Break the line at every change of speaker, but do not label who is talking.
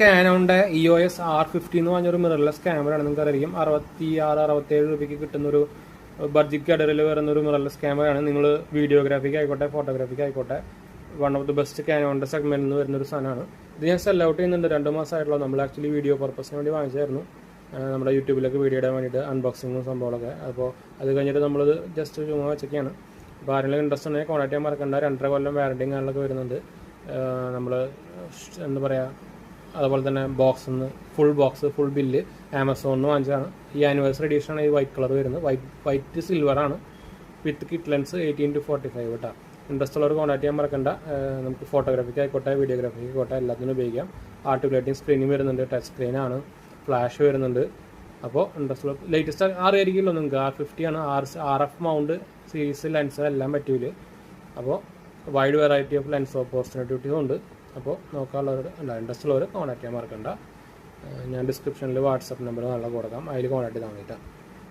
കാനോണിന്റെ EOS R50 എന്ന് പറഞ്ഞൊരു mirrorless ക്യാമറയാണ്. നിങ്ങൾക്ക് അറിയാം 66-67 രൂപയ്ക്ക് കിട്ടുന്നൊരു ബഡ്ജറ്റ് കാറ്റഗറിയിൽ വരുന്ന ഒരു മിറർലെസ് ക്യാമറയാണ്. നിങ്ങൾ വീഡിയോഗ്രാഫിക്ക് ആയിക്കോട്ടെ ഫോട്ടോഗ്രാഫിക്ക് ആയിക്കോട്ടെ വൺ ഓഫ് ദി ബെസ്റ്റ് കാനോണിന്റെ സെഗ്മെന്റിൽ നിന്ന് വരുന്നൊരു സാധനമാണ്. ഇത് ഞാൻ സെൽ ഔട്ട് ചെയ്യുന്നുണ്ട്. 2 മാസമായിട്ടുള്ള നമ്മൾ ആക്ച്വലി വീഡിയോ പർപ്പസിന് വേണ്ടി വാങ്ങിച്ചായിരുന്നു. നമ്മുടെ യൂട്യൂബിലൊക്കെ വീഡിയോ ഇടാൻ വേണ്ടിയിട്ട് അൺബോക്സിങ്ങും സംഭവങ്ങളൊക്കെ. അപ്പോൾ അത് കഴിഞ്ഞിട്ട് നമ്മളത് ജസ്റ്റ് ചുമ്മാ വെച്ചൊക്കെയാണ്. അപ്പോൾ ആരെങ്കിലും ഇൻട്രസ്റ്റ് ഉണ്ടെങ്കിൽ കോൺടാക്ട് ചെയ്യാൻ മറക്കണ്ട. 2.5 കൊല്ലം വാറണ്ടിയും കാര്യങ്ങളൊക്കെ വരുന്നുണ്ട്. നമ്മൾ എന്താ പറയുക, അതുപോലെ തന്നെ ബോക്സിൽ നിന്ന് ഫുൾ ബില്ല് ആമസോണിൽ നിന്ന് വാങ്ങിച്ചതാണ്. ഈ ആനിവേഴ്സറി എഡിഷനാണ് ഈ വൈറ്റ് കളർ വരുന്നത്. വൈറ്റ് സിൽവറാണ് വിത്ത് കിറ്റ് ലെൻസ് 18-45 കേട്ടോ. ഇൻട്രസ്റ്റ് ഉള്ളവർ കോൺടാക്ട് ചെയ്യാൻ മറക്കണ്ട. നമുക്ക് ഫോട്ടോഗ്രാഫിക്ക് ആയിക്കോട്ടെ വീഡിയോഗ്രാഫിക്ക് ആയിക്കോട്ടെ എല്ലാത്തിനും ഉപയോഗിക്കാം. ആർട്ടിക്കുലേറ്റിംഗ് സ്ക്രീനും വരുന്നുണ്ട്, ടച്ച് സ്ക്രീനാണ്, ഫ്ലാഷ് വരുന്നുണ്ട്. അപ്പോൾ ഇൻട്രസ്റ്റ് ഉള്ള ലേറ്റസ്റ്റ് അറിയായിരിക്കുമല്ലോ നിങ്ങൾക്ക്. R50 ആണ്. RF മൗണ്ട് സീരീസ് ലെൻസ് എല്ലാം പറ്റൂല്. അപ്പോൾ വൈഡ് വെറൈറ്റി ഓഫ് ലെൻസ് ഓപ്പർച്യൂണിറ്റീസും ഉണ്ട്. അപ്പോൾ നോക്കാനുള്ളവർ ഇൻട്രസ്റ്റ് ഉള്ളവർ കോൺടാക്ട് ചെയ്യാൻ മറക്കണ്ട. ഞാൻ ഡിസ്ക്രിപ്ഷനിൽ വാട്സപ്പ് നമ്പർ നല്ല കൊടുക്കാം, അതിൽ കോൺടാക്ട് ചെയ്താൽ മതിട്ടാ.